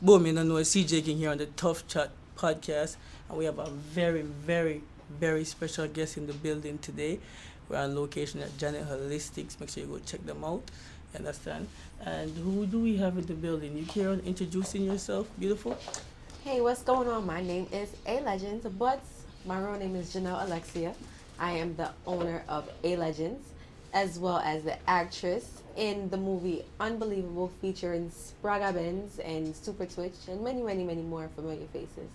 Boom, you know, it's CJ King here on the Tough Chat podcast, and we have a very, very, very special guest in the building today. We're on location at Janet Holistics. Make sure you go check them out. You understand? And who do we have in the building? You care on introducing yourself, beautiful? Hey, what's going on? My name is A Legends, but my real name is Jenelle Alexia. I am the owner of A Legends, as well as the actress in the movie Unbelievable, featuring Spraga Benz and Super Twitch, and many, many, many more familiar faces.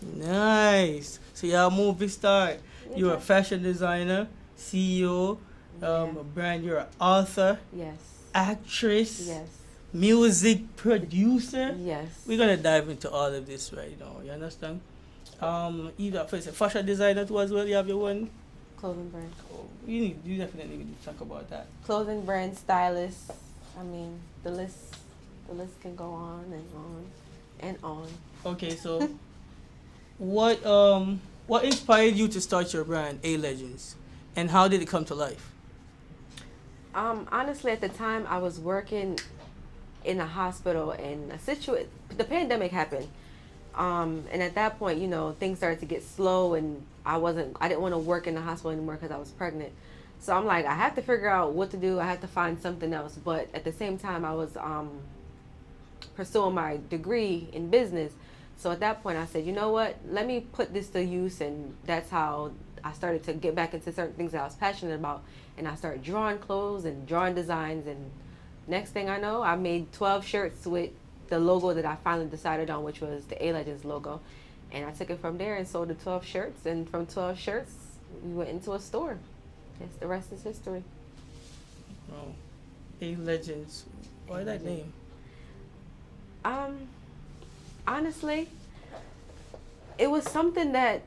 Nice. So you're a movie star. You're a Okay. fashion designer, CEO, Yeah. a brand. You're an author, Yes. actress, Yes. music producer. Yes. We're gonna dive into all of this right now. You understand? You got first a fashion designer too as well. You have your one. Clothing brand. Oh, you definitely need to talk about that. Clothing brand stylist. I mean, the list can go on and on and on. Okay, so what what inspired you to start your brand, A Legends, and how did it come to life? Honestly, at the time, I was working in a hospital, and the pandemic happened. And at that point, things started to get slow, and I didn't want to work in the hospital anymore because I was pregnant. So I'm like, I have to figure out what to do. I have to find something else. But at the same time, I was pursuing my degree in business. So at that point, I said, you know what? Let me put this to use, and that's how I started to get back into certain things that I was passionate about. And I started drawing clothes and drawing designs, and next thing I know, I made 12 shirts with the logo that I finally decided on, which was the A Legends logo. And I took it from there and sold the 12 shirts. And from 12 shirts, we went into a store. Yes, the rest is history. Oh, A Legends. Why that name? Um, Honestly, it was something that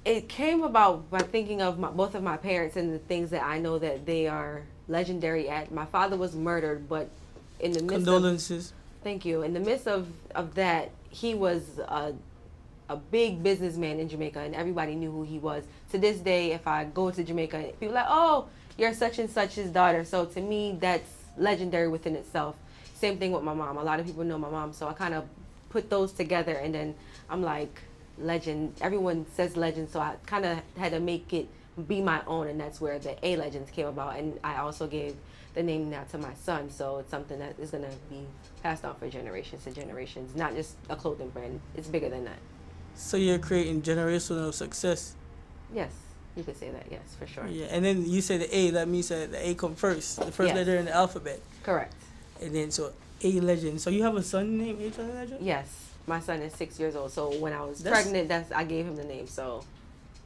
it came about by thinking of both of my parents and the things that I know that they are legendary at. My father was murdered, but in the midst of Condolences. thank you. In the midst of that, he was a big businessman in Jamaica, and everybody knew who he was. To this day, if I go to Jamaica, people are like, oh, you're such and such's daughter. So to me, that's legendary within itself. Same thing with my mom. A lot of people know my mom, so I kind of put those together, and then I'm like, legend. Everyone says legend, so I kind of had to make it be my own, and that's where the A Legends came about. And I also gave the name now to my son, so it's something that is gonna be passed on for generations to generations. Not just a clothing brand; it's bigger than that. So you're creating generational success. Yes, you could say that. Yes, for sure. Yeah, and then you say the A. That means that the A come first, the first Yes. letter in the alphabet, Correct. and then so A Legend. So you have a son named A Legend. Yes, my son is 6 years old. So when I was That's- pregnant, I gave him the name. So,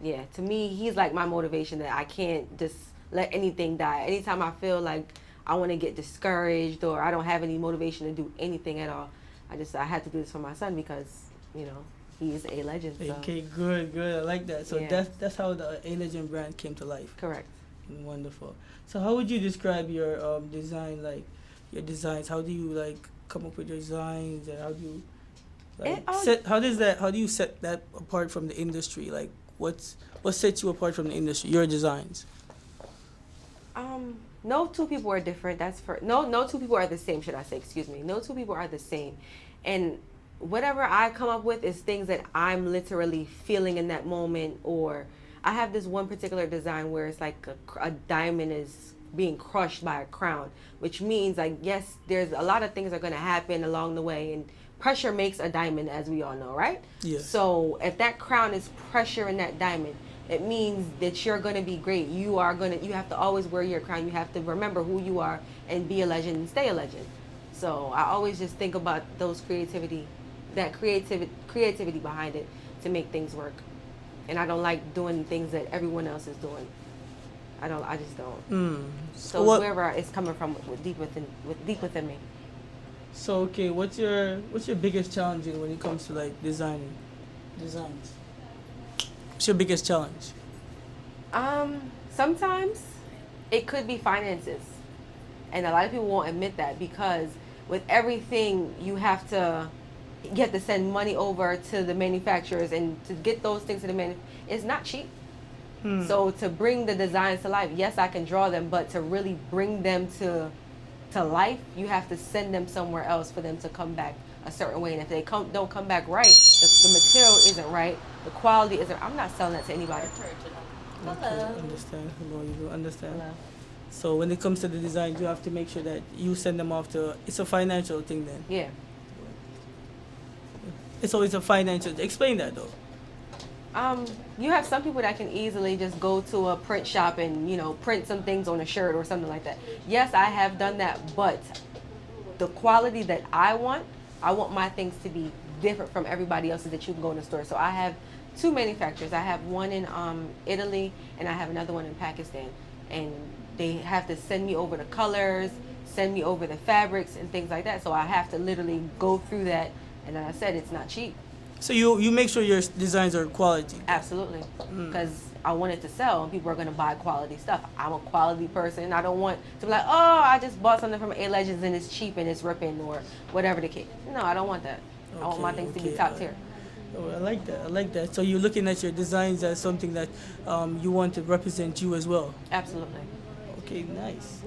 yeah, to me, he's like my motivation that I can't just let anything die. Anytime I feel like I want to get discouraged or I don't have any motivation to do anything at all, I had to do this for my son because he is a legend. So. Okay, good, good. I like that. So Yeah. that's how the A Legend brand came to life. Correct. Wonderful. So how would you describe your design, like your designs? How do you like come up with your designs, and how do you like It all- set? How do you set that apart from the industry? Like what sets you apart from the industry? Your designs. No two people are different. No two people are the same. Should I say? Excuse me. No two people are the same, and whatever I come up with is things that I'm literally feeling in that moment. Or I have this one particular design where it's like a diamond is being crushed by a crown, which means like yes, there's a lot of things are going to happen along the way, and pressure makes a diamond, as we all know, right? Yes. So if that crown is pressure in that diamond, it means that you're going to be great. You have to always wear your crown. You have to remember who you are and be a legend and stay a legend. So I always just think about that creativity behind it to make things work. And I don't like doing things that everyone else is doing. I just don't. So what? wherever it's coming from with deep within me. So okay, what's your biggest challenge when it comes to like designing designs? What's your biggest challenge? Sometimes it could be finances. And a lot of people won't admit that because with everything you have to send money over to the manufacturers, and to get those things to the it's not cheap. So to bring the designs to life, yes, I can draw them, but to really bring them to life, you have to send them somewhere else for them to come back a certain way, and if they don't come back right, the material isn't right, the quality isn't. I'm not selling that to anybody. Okay, understand. Hello, you do understand. Hello. So when it comes to the design, you have to make sure that you send them off to. It's a financial thing then. Yeah. It's always a financial. Explain that though. You have some people that can easily just go to a print shop and, print some things on a shirt or something like that. Yes, I have done that, but the quality that I want my things to be different from everybody else's that you can go in the store. So I have two manufacturers. I have one in Italy, and I have another one in Pakistan. And they have to send me over the colors, send me over the fabrics and things like that. So I have to literally go through that. And as I said, it's not cheap. So you make sure your designs are quality. Absolutely, because I want it to sell and people are going to buy quality stuff. I'm a quality person. I don't want to be like, oh, I just bought something from A Legends and it's cheap and it's ripping or whatever the case. No, I don't want that. I want my things to be top tier. Oh, I like that. I like that. So you're looking at your designs as something that you want to represent you as well. Absolutely. Okay, nice.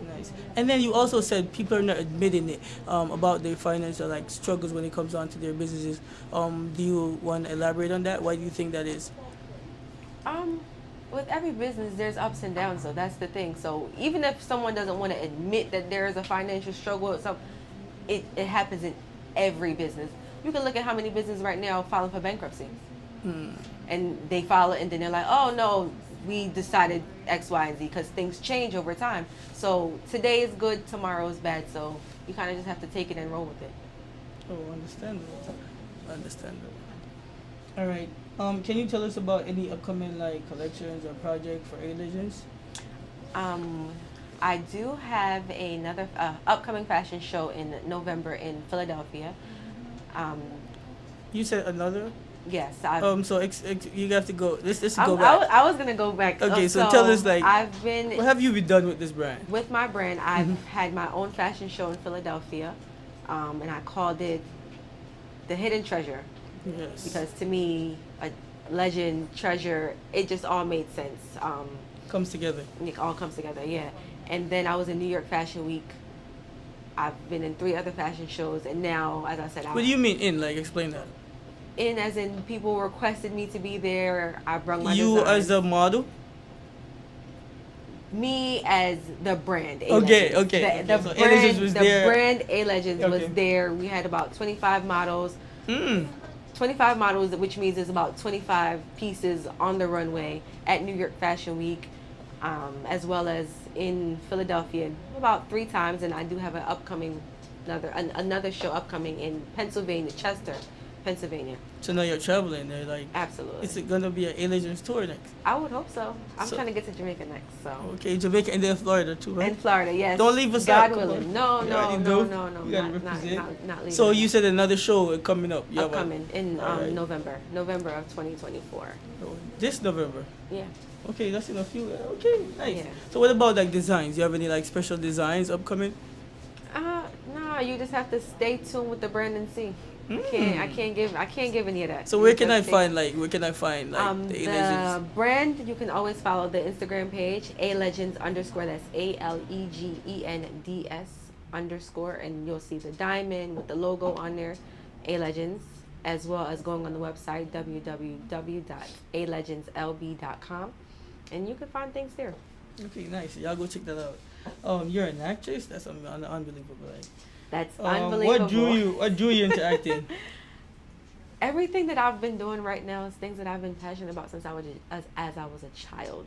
And then you also said people are not admitting it about their financial struggles when it comes on to their businesses. Do you want to elaborate on that? Why do you think that is? With every business, there's ups and downs. So that's the thing. So even if someone doesn't want to admit that there is a financial struggle, it happens in every business. You can look at how many businesses right now filing for bankruptcy, and they file it, and then they're like, oh no, we decided X, Y, and Z, because things change over time. So today is good, tomorrow is bad. So you kind of just have to take it and roll with it. Oh, understandable. All right. Can you tell us about any upcoming collections or project for A Legends? I do have another upcoming fashion show in November in Philadelphia. You said another? Yes. So you have to go. Let's go back. I was gonna go back. Okay, so tell us what have you been done with this brand? With my brand, I've had my own fashion show in Philadelphia, and I called it the Hidden Treasure. Yes. Because to me, a legend, treasure, it just all made sense. Comes together. It all comes together, yeah. And then I was in New York Fashion Week. I've been in 3 other fashion shows, and now, as I said, what do you mean in? Explain that. In as in people requested me to be there. I brought my You designs. as a model? Me as the brand. Okay. The so brand, was the there. brand A Legends was there. We had about 25 models. 25 models, which means there's about 25 pieces on the runway at New York Fashion Week, as well as in Philadelphia about 3 times. And I do have another show upcoming in Pennsylvania, Chester, Pennsylvania. So now you're traveling there, Absolutely. Is it gonna be an A Legends tour next? I would hope so. I'm trying to get to Jamaica next, so. Okay, Jamaica and then Florida too, right? And Florida, yes. Don't leave us God out. willing. No. You gotta Not represent. leaving. So you said another show coming up. Upcoming in right. November of 2024. This November. Yeah. Okay, that's in a few. Okay, nice. Yeah. So what about designs? You have any special designs upcoming? No, you just have to stay tuned with the brand and see. I can't give any of that. So where can I find the A Legends? The brand, you can always follow the Instagram page, A_Legends_, that's ALEGENDS_, and you'll see the diamond with the logo on there, A Legends, as well as going on the website www.alegendslb.com, and you can find things there. Okay, nice. Y'all go check that out. You're an actress? That's unbelievable. That's unbelievable. What drew you into acting? Everything that I've been doing right now is things that I've been passionate about since I was a child.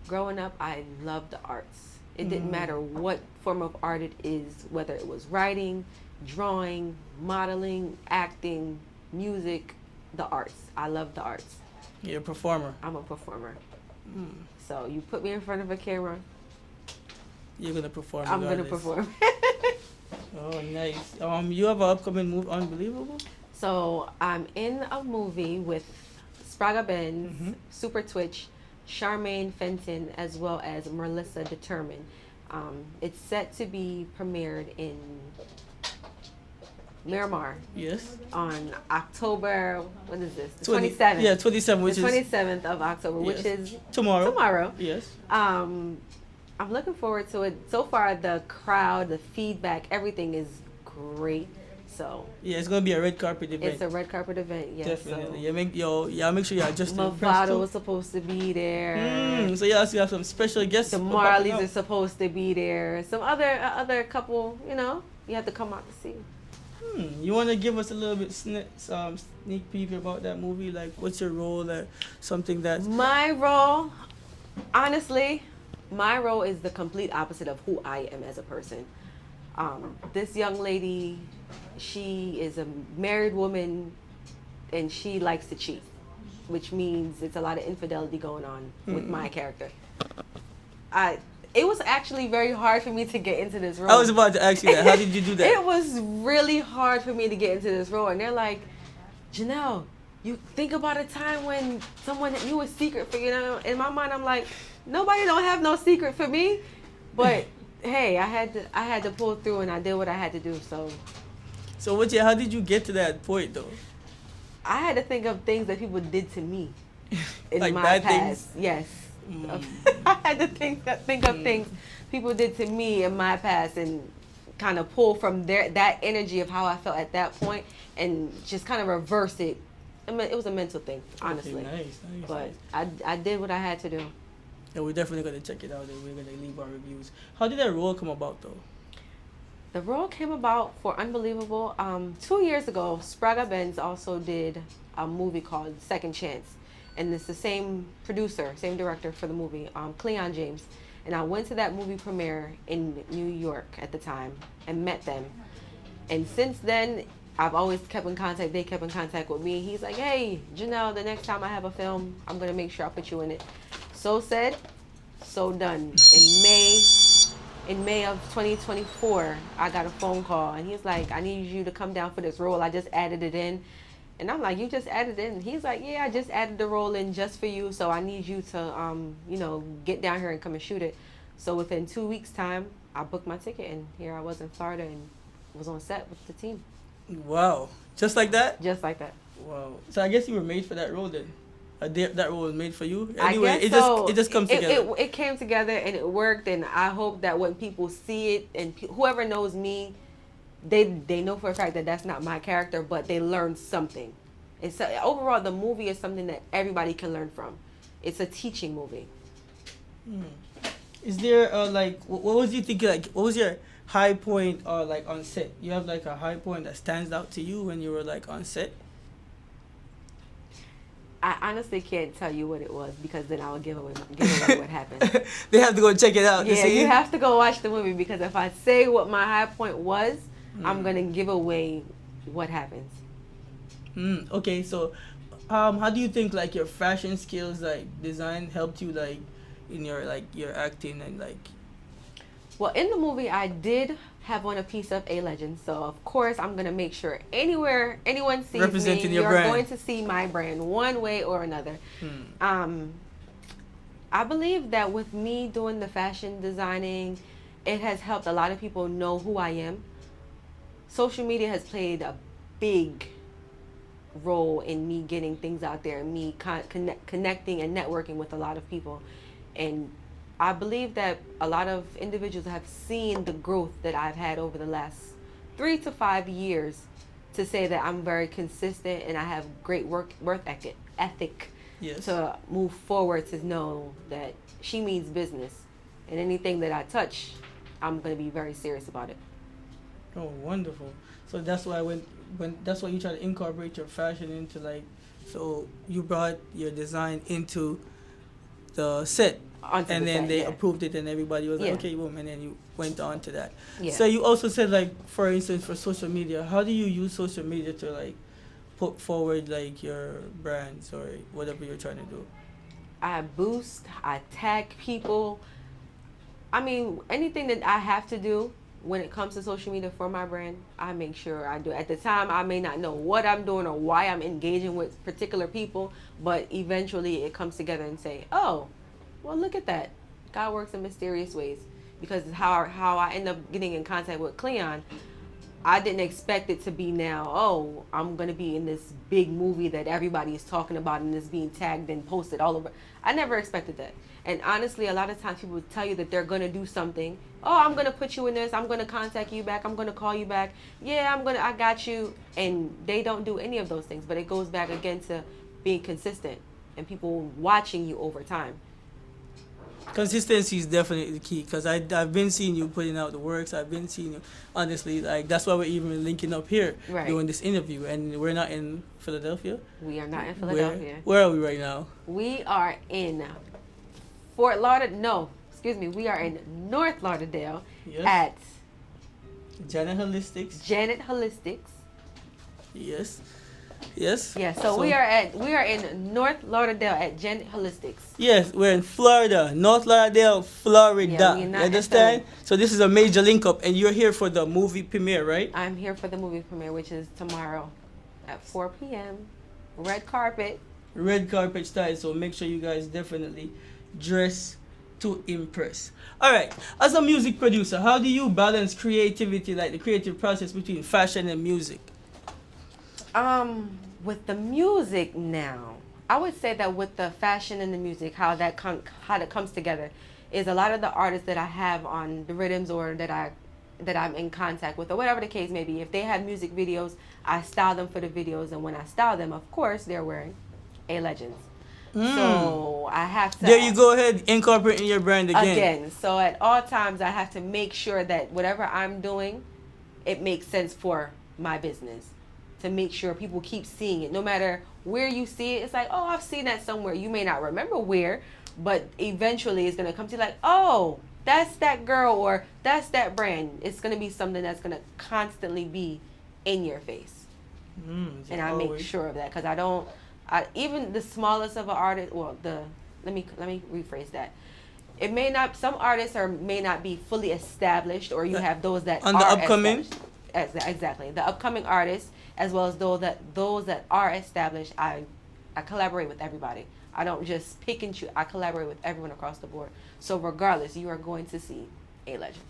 Growing up, I loved the arts. It didn't matter what form of art it is, whether it was writing, drawing, modeling, acting, music, the arts. I love the arts. You're a performer. I'm a performer. So you put me in front of a camera. You're gonna perform. I'm gonna perform. Oh, nice. You have an upcoming movie, Unbelievable? So I'm in a movie with Spraga Benz, Super Twitch, Charmaine Fenton, as well as Melissa Determined. It's set to be premiered in Miramar. Yes. On October, what is this? The 27th. Yeah, 27th, which the is 27th of October, yes. which is tomorrow. Yes. I'm looking forward to it. So far, the crowd, the feedback, everything is great. So Yeah, it's gonna be a red carpet event. it's a red carpet event. Yes. Definitely. So Yeah, make sure you adjust the press Movado too. was supposed to be there. So you have some special guests. The popping Marleys out. are supposed to be there. Some other couple, you have to come out to see. You want to give us a little bit sneak preview about that movie? Like, what's your role? Something that My role, honestly, my role is the complete opposite of who I am as a person. This young lady, she is a married woman, and she likes to cheat, which means it's a lot of infidelity going on with my character. It was actually very hard for me to get into this role. I was about to ask you that. How did you do that? It was really hard for me to get into this role, and they're like, Jenelle, you think about a time when someone you a secret for, In my mind, I'm like, nobody don't have no secret for me, but hey, I had to pull through, and I did what I had to do. So How did you get to that point though? I had to think of things that people did to me in Like my bad past. things? Yes. I had to think of things people did to me in my past, and kind of pull from that energy of how I felt at that point, and just kind of reverse it. I mean, it was a mental thing, honestly. Okay, nice. But I did what I had to do. Yeah, we're definitely gonna check it out, and we're gonna leave our reviews. How did that role come about though? The role came about for Unbelievable. 2 years ago, Spraga Benz also did a movie called Second Chance. And it's the same producer, same director for the movie, Cleon James. And I went to that movie premiere in New York at the time and met them. And since then, I've always kept in contact. They kept in contact with me. He's like, hey, Jenelle, the next time I have a film, I'm going to make sure I put you in it. So said, so done. In May of 2024, I got a phone call, and he's like, I need you to come down for this role. I just added it in. And I'm like, you just added it in? He's like, yeah, I just added the role in just for you, so I need you to, get down here and come and shoot it. So within 2 weeks' time, I booked my ticket, and here I was in Florida and was on set with the team. Wow, just like that? Just like that. Wow. So I guess you were made for that role then. That role was made for you. I Anyway, guess so. It just comes together. It came together, and it worked, and I hope that when people see it, and whoever knows me, they know for a fact that that's not my character, but they learn something. It's overall, the movie is something that everybody can learn from. It's a teaching movie. Is there what was you thinking? Like, what was your high point on set? You have like a high point that stands out to you when you were like on set? I honestly can't tell you what it was, because then I will give away what happened. They have to go check it out. Yeah, you have to go watch the movie, because if I say what my high point was, I'm gonna give away what happens. Okay, so how do you think like your fashion skills, like design, helped you like in your acting and like? Well, in the movie, I did have on a piece of A Legend, so of course I'm gonna make sure anywhere anyone sees Representing me, your you're brand. going to see my brand one way or another. I believe that with me doing the fashion designing, it has helped a lot of people know who I am. Social media has played a big role in me getting things out there, and me connecting and networking with a lot of people. And I believe that a lot of individuals have seen the growth that I've had over the last 3 to 5 years, to say that I'm very consistent and I have great work ethic Yes. to move forward, to know that she means business, and anything that I touch, I'm going to be very serious about it. Oh, wonderful. So that's why that's why you try to incorporate your fashion into so you brought your design into the set, and then they approved it, and everybody was like, okay, boom, and then you went on to that. Yeah. So you also said, for instance, for social media, how do you use social media to put forward your brands or whatever you're trying to do? I boost, I tag people. I mean, anything that I have to do when it comes to social media for my brand, I make sure I do. At the time, I may not know what I'm doing or why I'm engaging with particular people, but eventually it comes together and say, oh, well, look at that. God works in mysterious ways. Because how I end up getting in contact with Cleon, I didn't expect it to be now, oh, I'm going to be in this big movie that everybody is talking about and is being tagged and posted all over. I never expected that. And honestly, a lot of times people tell you that they're going to do something. Oh, I'm going to put you in this. I'm going to contact you back. I'm going to call you back. Yeah, I got you. And they don't do any of those things. But it goes back again to being consistent and people watching you over time. Consistency is definitely the key, because I've been seeing you putting out the works. I've been seeing you, honestly, like that's why we're even linking up here, Right. doing this interview, and we're not in Philadelphia. We are not in Philadelphia. Where are we right now? We are in Fort Lauderdale. No, excuse me. We are in North Lauderdale Yes. at Jenelle Holistics. Janet Holistics. Yes. Yes. Yeah, so we are in North Lauderdale at Janet Holistics. Yes, we're in Florida, North Lauderdale, Florida. Yeah, we're You not in understand? Philly. So this is a major link up, and you're here for the movie premiere, right? I'm here for the movie premiere, which is tomorrow at 4 p.m. Red carpet. Red carpet style. So make sure you guys definitely dress to impress. All right. As a music producer, how do you balance creativity, like the creative process between fashion and music? With the music now, I would say that with the fashion and the music, how that comes together, is a lot of the artists that I have on the rhythms or that I'm in contact with, or whatever the case may be. If they have music videos, I style them for the videos, and when I style them, of course, they're wearing A-Legends. So I have to. There you go ahead, incorporating your brand again. So at all times, I have to make sure that whatever I'm doing, it makes sense for my business. To make sure people keep seeing it, no matter where you see it. It's like, oh, I've seen that somewhere. You may not remember where, but eventually it's gonna come to you like, oh, that's that girl or that's that brand. It's gonna be something that's gonna constantly be in your face, and I make sure of that, because even the smallest of an artist. Well, let me rephrase that. It may not. Some artists may not be fully established, or you have those that on are the upcoming. Exactly, the upcoming artists, as well as those that are established. I collaborate with everybody. I don't just pick and choose. I collaborate with everyone across the board. So regardless, you are going to see A-Legends.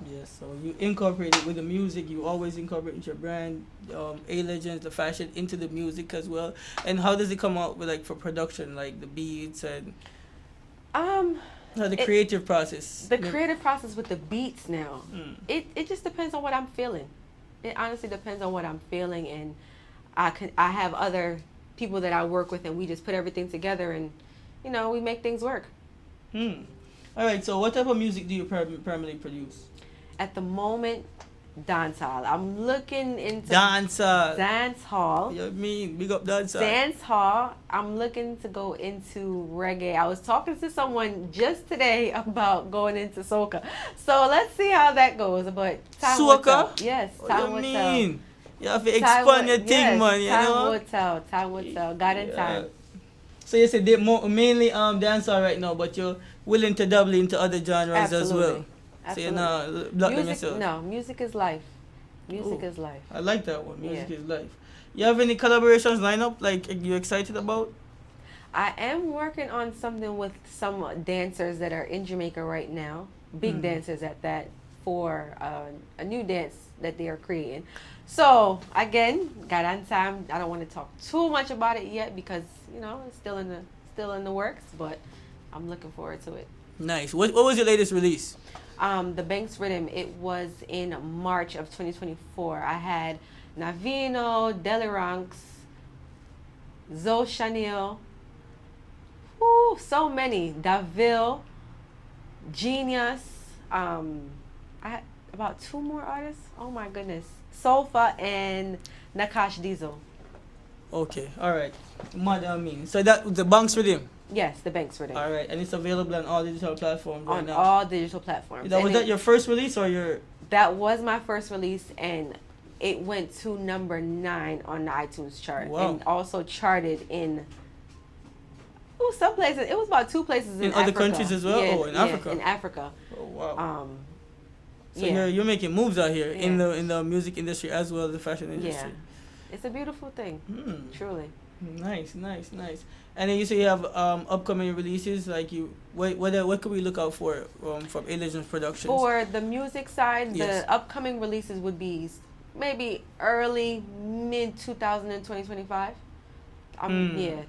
Yes, so you incorporate it with the music. You always incorporate your brand, A-Legends, the fashion into the music as well. And how does it come out with, like, for production, like the beats and the creative process? The creative process with the beats now. It just depends on what I'm feeling. It honestly depends on what I'm feeling, and I have other people that I work with, and we just put everything together, and we make things work. All right. So what type of music do you primarily produce? At the moment, dancehall. I'm looking into dancehall. Dancehall. Big up dancehall. Dancehall. I'm looking to go into reggae. I was talking to someone just today about going into soca. So let's see how that goes. But time will tell. Yes, time will tell. You have to expand your thing, man. Time will tell. Time will tell. God in time. So you said mainly dancehall right now, but you're willing to double into other genres as well. Absolutely. So you're not blocking yourself. No, music is life. Music is life. I like that one. Music is life. You have any collaborations lined up, like you excited about? I am working on something with some dancers that are in Jamaica right now. Big dancers at that, for a new dance that they are creating. So again, got on time. I don't want to talk too much about it yet, because it's still in the works, but I'm looking forward to it. Nice. What was your latest release? The Bankx Rhythm, it was in March of 2024. I had Navino, Deliranx, Zoe Chanel, so many, Daville, Genius. I had about 2 more artists. Oh my goodness. Sofa and Nakash Diesel. Okay, alright. So that was the Bankx Rhythm? Yes, the Bankx Rhythm. Alright, and it's available on all digital platforms right now? On all digital platforms. Was that your first release or your... That was my first release, and it went to number 9 on the iTunes chart. Wow. And also charted in some places. It was about 2 places in Africa. other countries as well? In Africa? In Africa. Oh, wow. So yeah. you're making moves out here in the music industry as well as the fashion industry. Yeah. It's a beautiful thing. Truly. Nice. And then you say you have upcoming releases. Like what could we look out for from A-Legends Productions? For the music side, Yes. the upcoming releases would be maybe early mid 2025. Yeah.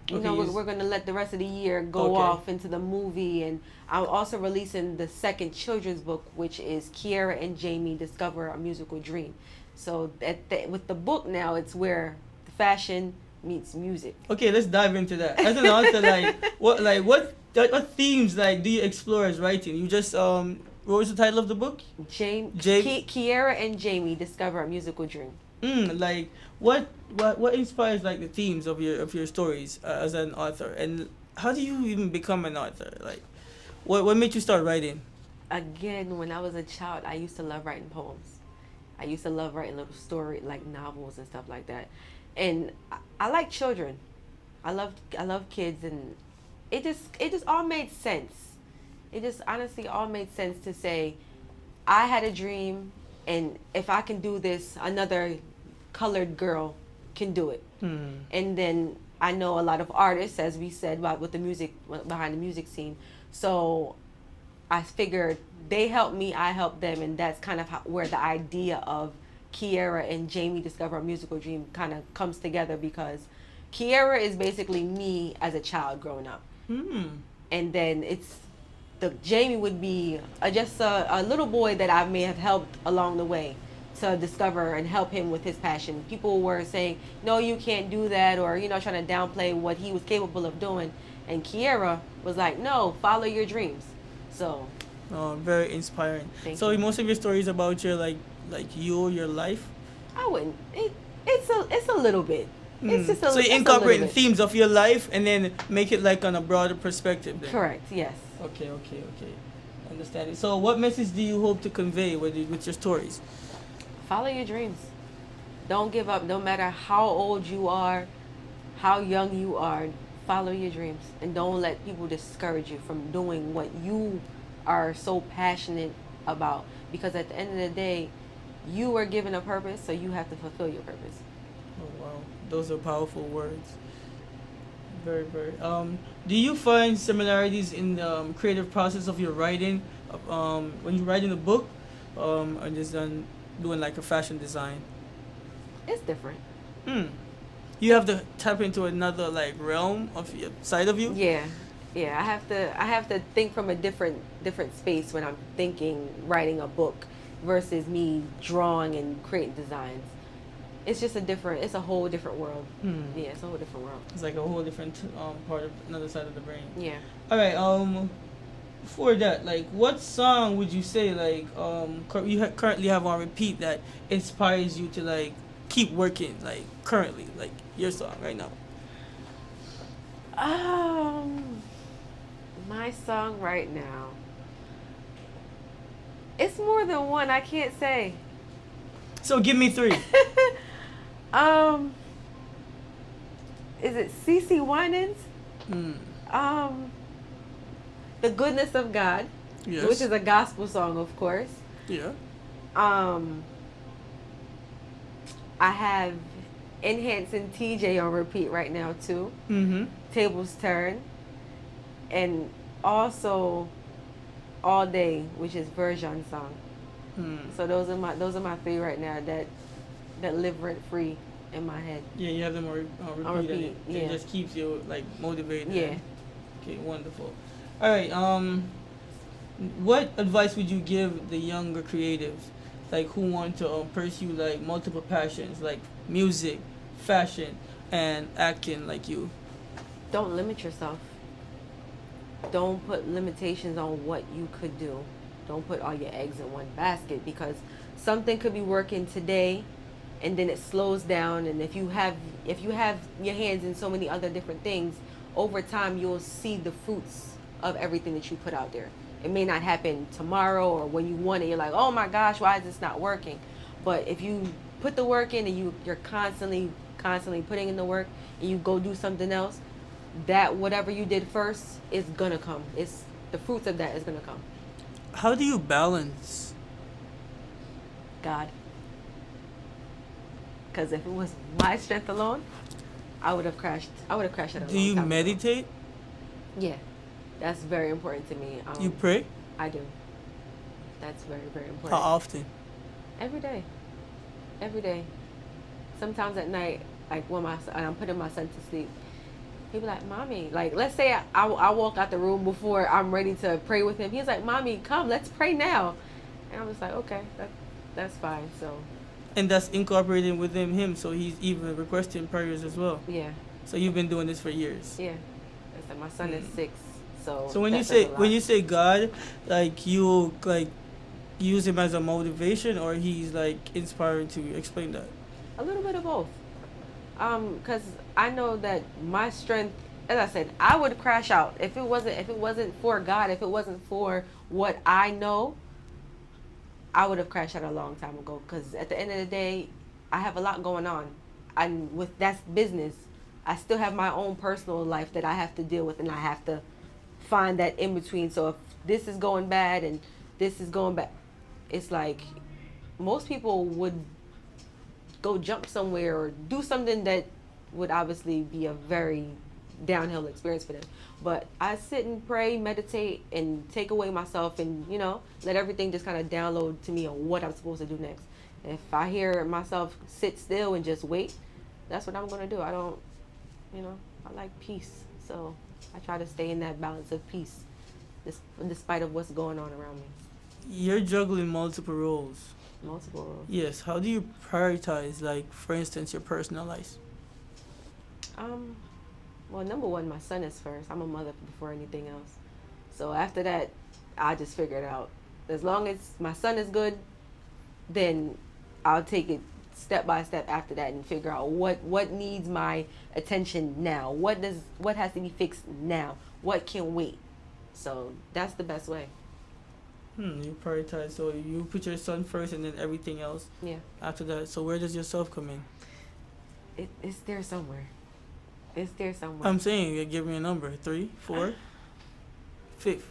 You Okay, know, we're going to let the rest of the year go Okay. off into the movie. And I'm also releasing the second children's book, which is Kiera and Jamie Discover a Musical Dream. So with the book now, it's where fashion meets music. Okay, let's dive into that. As an author, what themes like do you explore as writing? You just what was the title of the book? Kiera and Jamie Discover a Musical Dream. Like what inspires like the themes of your stories as an author, and how do you even become an author? Like, what made you start writing? Again, when I was a child, I used to love writing poems. I used to love writing little story like novels and stuff like that. And I like children. I love kids, and it just all made sense. It just honestly all made sense to say I had a dream, and if I can do this, another colored girl can do it. And then I know a lot of artists, as we said, about with the music behind the music scene. So I figured they helped me, I helped them, and that's kind of where the idea of Kiera and Jamie Discover a Musical Dream kind of comes together, because Kiera is basically me as a child growing up, and then the Jamie would be just a little boy that I may have helped along the way to discover and help him with his passion. People were saying, no, you can't do that, or trying to downplay what he was capable of doing, and Kiera was like, no, follow your dreams. So Very inspiring. Thank So you. most of your stories about your your life. I wouldn't. It's a little bit. It's just a. So it's you a incorporate little bit. themes of your life and then make it like on a broader perspective. Then. Correct. Yes. Okay. Understand it. So what message do you hope to convey with your stories? Follow your dreams. Don't give up. No matter how old you are, how young you are. Follow your dreams, and don't let people discourage you from doing what you are so passionate about. Because at the end of the day, you were given a purpose, so you have to fulfill your purpose. Oh wow, those are powerful words. Very very. Do you find similarities in the creative process of your writing? When you're writing a book, or just doing like a fashion design. It's different. You have to tap into another like realm of your side of you. Yeah. I have to think from a different space when I'm thinking writing a book versus me drawing and creating designs. It's a whole different world. Yeah, it's a whole different world. It's like a whole different part of another side of the brain. Yeah. All right. Before that, like, what song would you say like you currently have on repeat that inspires you to like keep working like currently, like your song right now? My song right now. It's more than one. I can't say. So give me three. Is it CeCe Winans? The Goodness of God, Yes. which is a gospel song, of course. Yeah. I have Enhance and TJ on repeat right now too. Tables Turn, and also All Day, which is Version song. So those are my three right now that live rent free in my head. Yeah, you have them on repeat. repeat, And yeah. it just keeps you like motivated. Yeah. Okay, wonderful. All right. What advice would you give the younger creatives, like who want to pursue like multiple passions, like music, fashion, and acting, like you? Don't limit yourself. Don't put limitations on what you could do. Don't put all your eggs in one basket, because something could be working today and then it slows down, and if you have your hands in so many other different things, over time you'll see the fruits of everything that you put out there. It may not happen tomorrow or when you want it, you're like, oh my gosh, why is this not working? But if you put the work in and you're constantly putting in the work, and you go do something else, that whatever you did first is gonna come. It's the fruits of that is gonna come. How do you balance? God. Because if it was my strength alone, I would have crashed. I would have crashed at a Do long you time ago. meditate? Yeah, that's very important to me. You pray? I do. That's very, very important. How often? Every day. every day. Sometimes at night, like when I'm putting my son to sleep, he'd be like, "Mommy," like let's say I walk out the room before I'm ready to pray with him. He's like, "Mommy, come, let's pray now," and I'm just like, "Okay, that's fine." So And that's incorporating within him, so he's even requesting prayers as well. yeah, So you've been doing this for years. yeah. It's like my son is Hmm. 6, so So when that you says a say lot. when you say God, like you like use him as a motivation, or he's like inspiring to you? Explain that. A little bit of both. Because I know that my strength, as I said, I would crash out if it wasn't for God, if it wasn't for what I know, I would have crashed out a long time ago. Because at the end of the day, I have a lot going on, and with that's business. I still have my own personal life that I have to deal with, and I have to find that in between. So if this is going bad and this is going bad, it's like most people would go jump somewhere or do something that would obviously be a very downhill experience for them. But I sit and pray, meditate, and take away myself, and let everything just kind of download to me on what I'm supposed to do next. If I hear myself sit still and just wait, that's what I'm gonna do. I don't, I like peace, so I try to stay in that balance of peace, despite of what's going on around me. You're juggling multiple roles. Multiple roles. Yes. How do you prioritize, like, for instance, your personal life? Um, well, number one, my son is first. I'm a mother before anything else. So after that, I just figure it out. As long as my son is good, then I'll take it step by step after that and figure out what needs my attention now. What has to be fixed now? What can wait? So that's the best way. You prioritize. So you put your son first, and then everything else Yeah. after that. So where does yourself come in? It's there somewhere. It's there somewhere. I'm saying, you give me a number. 3, 4, 5th.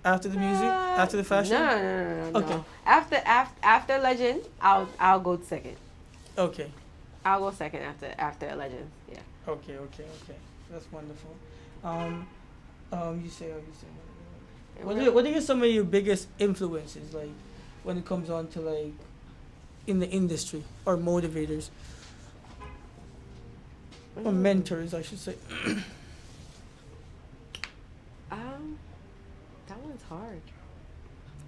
After the music, after the fashion. No. Okay. After Legend, I'll go second. Okay. I'll go second after Legend. Yeah. Okay. That's wonderful. You say. What are some of your biggest influences, like, when it comes on to, like, in the industry, or motivators, or mentors, I should say? That one's hard.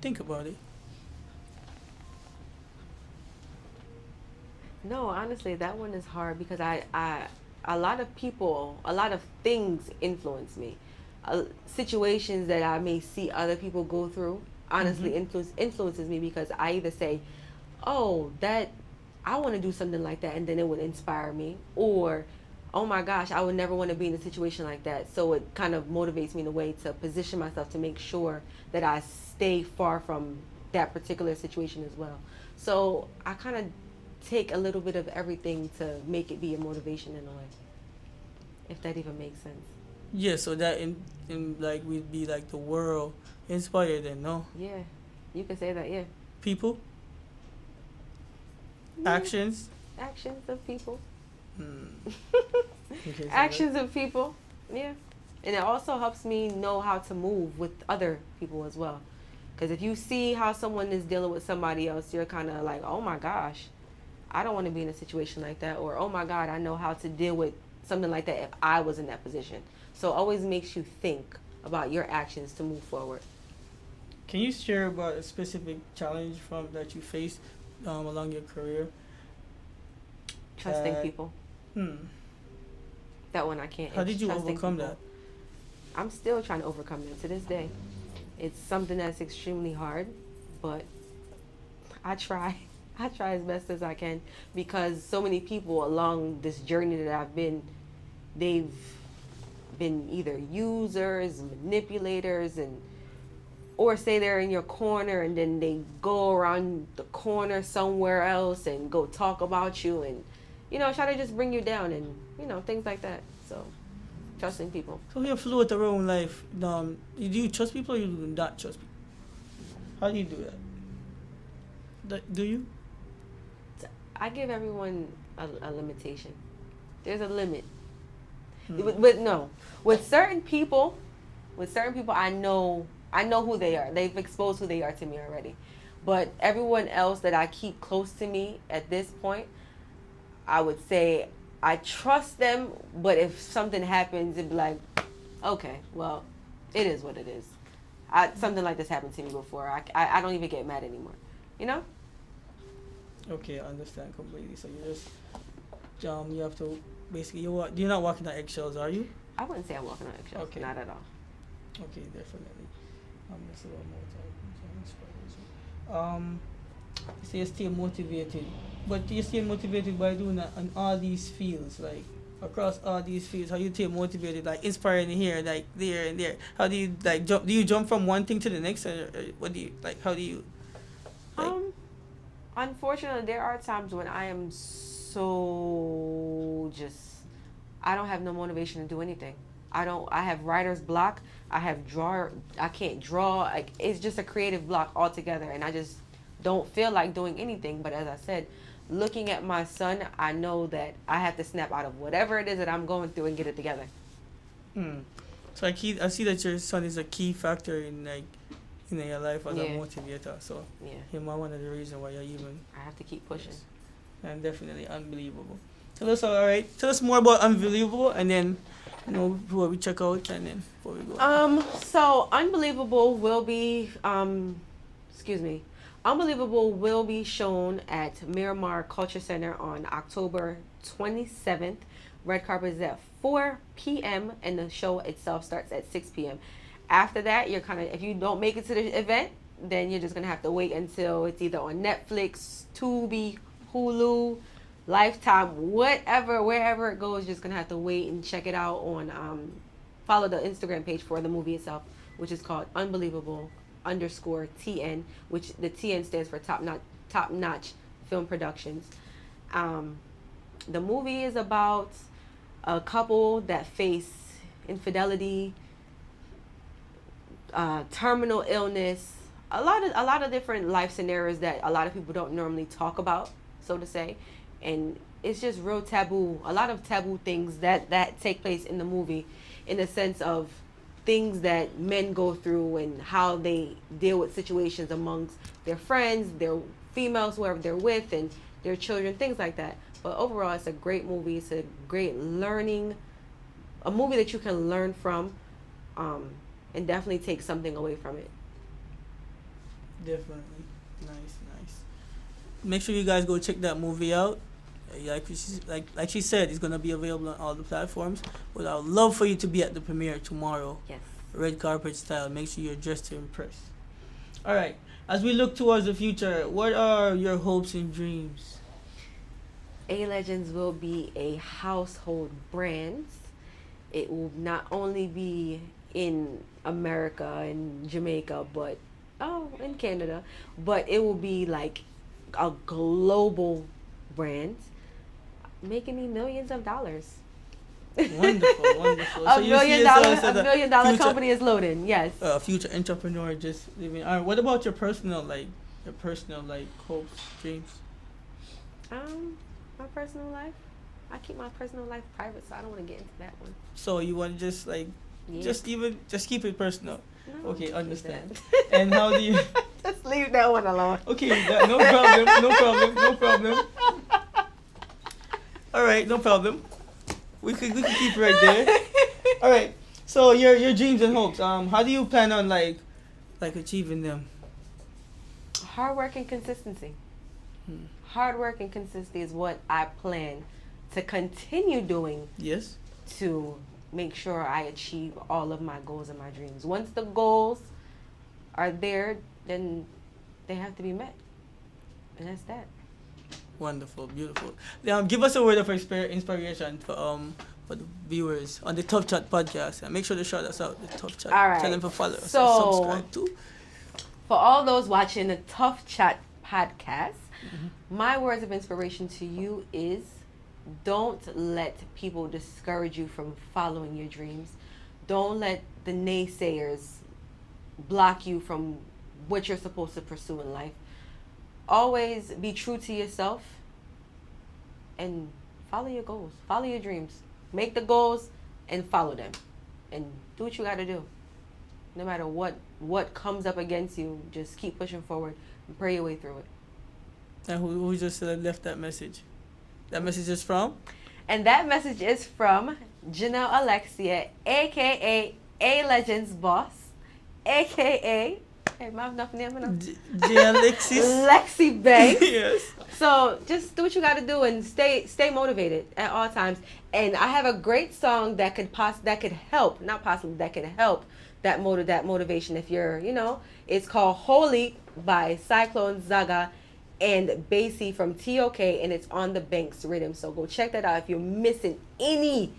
Think about it. No, honestly, that one is hard because a lot of people, a lot of things influence me. Situations that I may see other people go through, honestly, influences me because I either say, "Oh, that I want to do something like that," and then it would inspire me, or, "Oh my gosh, I would never want to be in a situation like that." So it kind of motivates me in a way to position myself to make sure that I stay far from that particular situation as well. So I kind of take a little bit of everything to make it be a motivation in a way, if that even makes sense. Yeah, so that in like we'd be like the world inspired, then, no? Yeah, you can say that. Yeah. People, Yeah. actions. Actions of people. Okay, so Actions of people. Yeah. And it also helps me know how to move with other people as well. Because if you see how someone is dealing with somebody else, you're kind of like, "Oh my gosh, I don't want to be in a situation like that," or, "Oh my God, I know how to deal with something like that if I was in that position." So it always makes you think about your actions to move forward. Can you share about a specific challenge that you faced along your career? Trusting people. That one I can't. How did you Trusting overcome people. that? I'm still trying to overcome that to this day. It's something that's extremely hard, but I try. I try as best as I can because so many people along this journey that I've been, they've been either users, manipulators, or say they're in your corner and then they go around the corner somewhere else and go talk about you and try to just bring you down and things like that. So trusting people. So you're fluid around life. Do you trust people, or you do not trust people? How do you do that? Do you? I give everyone a limitation. There's a limit. But no, with certain people, I know who they are. They've exposed who they are to me already. But everyone else that I keep close to me at this point, I would say I trust them, but if something happens, it'd be like, okay, well, it is what it is. Something like this happened to me before. I don't even get mad anymore. You know? Okay, I understand completely. So you just you have to basically you're not walking on eggshells, are you? I wouldn't say I'm walking on eggshells. Okay. Not at all. Okay, definitely. That's a little more inspiration. So you stay motivated, but you stay motivated by doing that on all these fields, like across all these fields. How you stay motivated, like inspiring here, like there and there. How do you like jump? Do you jump from one thing to the next, or what do you like? How do you like? Unfortunately, there are times when I am so just, I don't have no motivation to do anything. I have writer's block. I can't draw. Like, it's just a creative block altogether. And I just don't feel like doing anything. But as I said, looking at my son, I know that I have to snap out of whatever it is that I'm going through and get it together. So I see that your son is a key factor in your life as a motivator. So him one of the reasons why you're even. I have to keep pushing. Yes. And definitely unbelievable. Tell us more about Unbelievable, and then before we check out, and then before we go. So Unbelievable will be Unbelievable will be shown at Miramar Culture Center on October 27th. Red carpet is at 4 p.m. and the show itself starts at 6 p.m. After that, you're if you don't make it to the event, then you're just gonna have to wait until it's either on Netflix, Tubi, Hulu, Lifetime, whatever, wherever it goes. You're just gonna have to wait and check it out on follow the Instagram page for the movie itself, which is called Unbelievable_TN, which the TN stands for Top Notch Film Productions. The movie is about a couple that face infidelity, terminal illness, a lot of different life scenarios that a lot of people don't normally talk about, so to say, and it's just real taboo. A lot of taboo things that take place in the movie, in the sense of things that men go through and how they deal with situations amongst their friends, their females, whoever they're with, and their children, things like that. But overall, it's a great movie. It's a great a movie that you can learn from, and definitely take something away from it. Definitely. Nice. Make sure you guys go check that movie out. Like she said, it's gonna be available on all the platforms. But I would love for you to be at the premiere tomorrow. Yes. Red carpet style. Make sure you're dressed to impress. All right. As we look towards the future, what are your hopes and dreams? A-Legends will be a household brand. It will not only be in America and Jamaica, but in Canada, but it will be like a global brand, making me millions of dollars. Wonderful. A $1 million company is loading. Yes. Future entrepreneur just living. All right. What about your personal hopes, dreams? My personal life. I keep my personal life private, so I don't want to get into that one. So you want to just keep it personal. No, okay, understand. And how do you? Just leave that one alone. Okay, no problem. All right, no problem. We could keep it right there. All right. So your dreams and hopes. How do you plan on achieving them? Hard work and consistency. Hard work and consistency is what I plan to continue doing. Yes. To make sure I achieve all of my goals and my dreams. Once the goals are there, then they have to be met. And that's that. Wonderful, beautiful. Now, give us a word of inspiration for the viewers on the Tuff Chat podcast, and make sure to shout us out. The Tuff Chat. All right. Tell them to follow us and subscribe too. For all those watching the Tuff Chat podcast, my words of inspiration to you is: don't let people discourage you from following your dreams. Don't let the naysayers block you from what you're supposed to pursue in life. Always be true to yourself and follow your goals. Follow your dreams. Make the goals and follow them. And do what you got to do. No matter what comes up against you, just keep pushing forward and pray your way through it. And who just left that message? That message is from? And that message is from Jenelle Alexia, aka A Legends Boss, aka Lexi Bankx. Yes. So just do what you got to do and stay motivated at all times. And I have a great song that could help, not possibly that can help that motivation. If you're, it's called Holy by Cyclone Zaga and Basie from TOK, and it's on the Bankx rhythm. So go check that out if you're missing any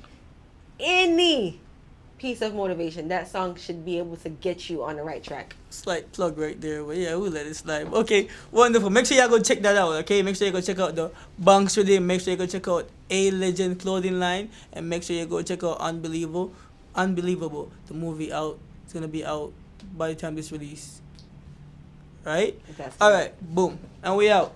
piece of motivation. That song should be able to get you on the right track. Slight plug right there, but yeah, we'll let it slide. Okay, wonderful. Make sure y'all go check that out, okay? Make sure you go check out the Bankx rhythm. Make sure you go check out A Legend clothing line, and make sure you go check out Unbelievable, the movie out. It's gonna be out by the time this release. Right? All right, boom, and we out.